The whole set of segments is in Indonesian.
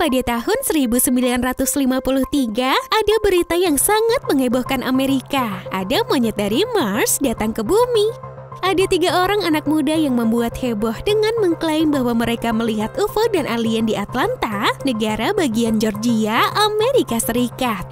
pada tahun 1953, ada berita yang sangat menghebohkan Amerika. Ada monyet dari Mars datang ke bumi. Ada 3 orang anak muda yang membuat heboh dengan mengklaim bahwa mereka melihat UFO dan alien di Atlanta, negara bagian Georgia, Amerika Serikat.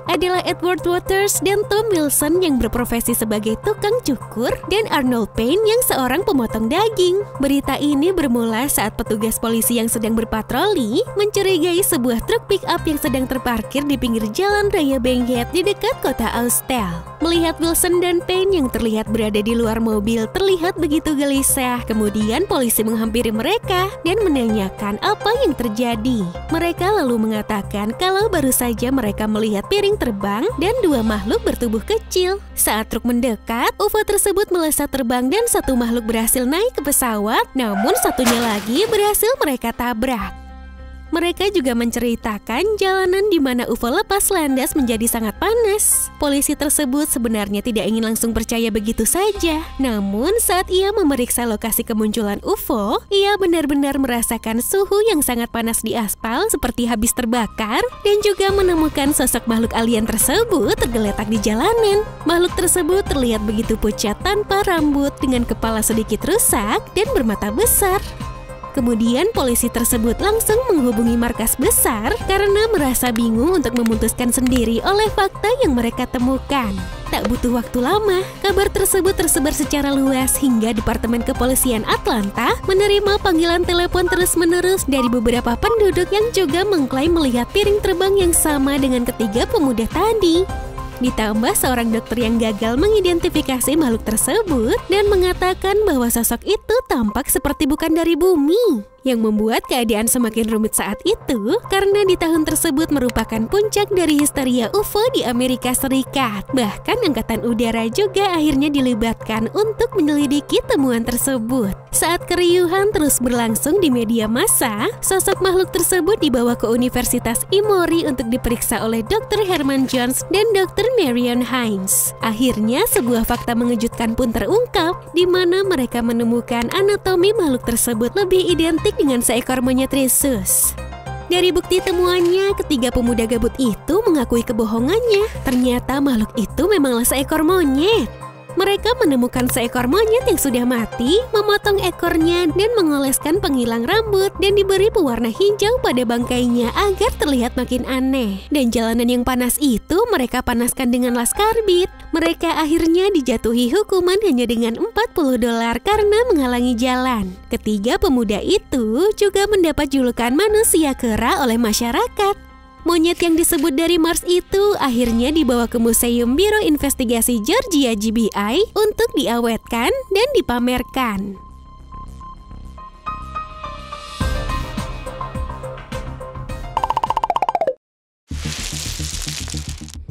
Adalah Edward Waters dan Tom Wilson yang berprofesi sebagai tukang cukur dan Arnold Payne yang seorang pemotong daging. Berita ini bermula saat petugas polisi yang sedang berpatroli mencurigai sebuah truk pick-up yang sedang terparkir di pinggir jalan raya Bankhead di dekat kota Austell. Melihat Wilson dan Payne yang terlihat berada di luar mobil terlihat begitu gelisah. Kemudian polisi menghampiri mereka dan menanyakan apa yang terjadi. Mereka lalu mengatakan kalau baru saja mereka melihat piring terbang dan 2 makhluk bertubuh kecil. Saat truk mendekat, UFO tersebut melesat terbang dan 1 makhluk berhasil naik ke pesawat, namun satunya lagi berhasil mereka tabrak. Mereka juga menceritakan jalanan di mana UFO lepas landas menjadi sangat panas. Polisi tersebut sebenarnya tidak ingin langsung percaya begitu saja. Namun saat ia memeriksa lokasi kemunculan UFO, ia benar-benar merasakan suhu yang sangat panas di aspal seperti habis terbakar dan juga menemukan sosok makhluk alien tersebut tergeletak di jalanan. Makhluk tersebut terlihat begitu pucat tanpa rambut dengan kepala sedikit rusak dan bermata besar. Kemudian polisi tersebut langsung menghubungi markas besar karena merasa bingung untuk memutuskan sendiri oleh fakta yang mereka temukan. Tak butuh waktu lama, kabar tersebut tersebar secara luas hingga Departemen Kepolisian Atlanta menerima panggilan telepon terus-menerus dari beberapa penduduk yang juga mengklaim melihat piring terbang yang sama dengan ketiga pemuda tadi. Ditambah seorang dokter yang gagal mengidentifikasi makhluk tersebut dan mengatakan bahwa sosok itu tampak seperti bukan dari bumi. Yang membuat keadaan semakin rumit saat itu karena di tahun tersebut merupakan puncak dari histeria UFO di Amerika Serikat. Bahkan Angkatan Udara juga akhirnya dilibatkan untuk menyelidiki temuan tersebut. Saat keriuhan terus berlangsung di media massa, sosok makhluk tersebut dibawa ke Universitas Emory untuk diperiksa oleh Dr. Herman Jones dan Dr. Marion Hines. Akhirnya sebuah fakta mengejutkan pun terungkap, di mana mereka menemukan anatomi makhluk tersebut lebih identik dengan seekor monyet rhesus. Dari bukti temuannya, ketiga pemuda gabut itu mengakui kebohongannya. Ternyata makhluk itu memanglah seekor monyet. Mereka menemukan seekor monyet yang sudah mati, memotong ekornya dan mengoleskan penghilang rambut dan diberi pewarna hijau pada bangkainya agar terlihat makin aneh. Dan jalanan yang panas itu mereka panaskan dengan las karbit. Mereka akhirnya dijatuhi hukuman hanya dengan $40 karena menghalangi jalan. Ketiga pemuda itu juga mendapat julukan manusia kera oleh masyarakat. Monyet yang disebut dari Mars itu akhirnya dibawa ke Museum Biro Investigasi Georgia GBI untuk diawetkan dan dipamerkan.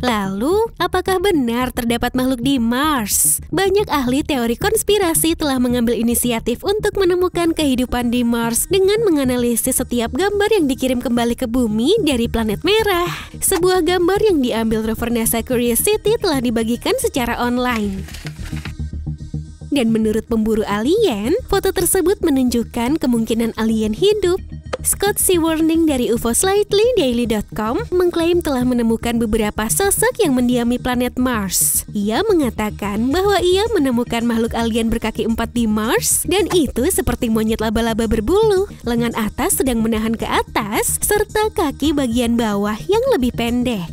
Lalu, apakah benar terdapat makhluk di Mars? Banyak ahli teori konspirasi telah mengambil inisiatif untuk menemukan kehidupan di Mars dengan menganalisis setiap gambar yang dikirim kembali ke bumi dari planet merah. Sebuah gambar yang diambil rover NASA Curiosity telah dibagikan secara online. Dan menurut pemburu alien, foto tersebut menunjukkan kemungkinan alien hidup. Scott C. Warning dari UFOSlightlyDaily.com mengklaim telah menemukan beberapa sosok yang mendiami planet Mars. Ia mengatakan bahwa ia menemukan makhluk alien berkaki 4 di Mars dan itu seperti monyet laba-laba berbulu. Lengan atas sedang menahan ke atas serta kaki bagian bawah yang lebih pendek.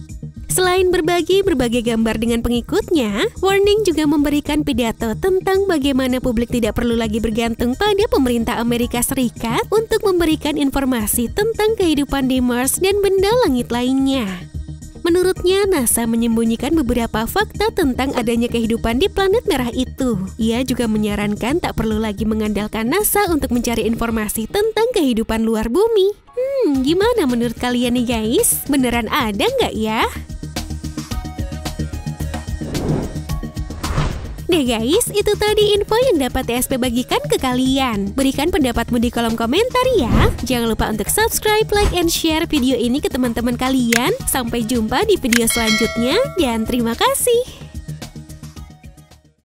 Selain berbagi berbagai gambar dengan pengikutnya, Warning juga memberikan pidato tentang bagaimana publik tidak perlu lagi bergantung pada pemerintah Amerika Serikat untuk memberikan informasi tentang kehidupan di Mars dan benda langit lainnya. Menurutnya, NASA menyembunyikan beberapa fakta tentang adanya kehidupan di planet merah itu. Ia juga menyarankan tak perlu lagi mengandalkan NASA untuk mencari informasi tentang kehidupan luar bumi. Gimana menurut kalian nih guys? Beneran ada nggak ya? Deh guys, itu tadi info yang dapat TSP bagikan ke kalian. Berikan pendapatmu di kolom komentar ya. Jangan lupa untuk subscribe, like, and share video ini ke teman-teman kalian. Sampai jumpa di video selanjutnya dan terima kasih.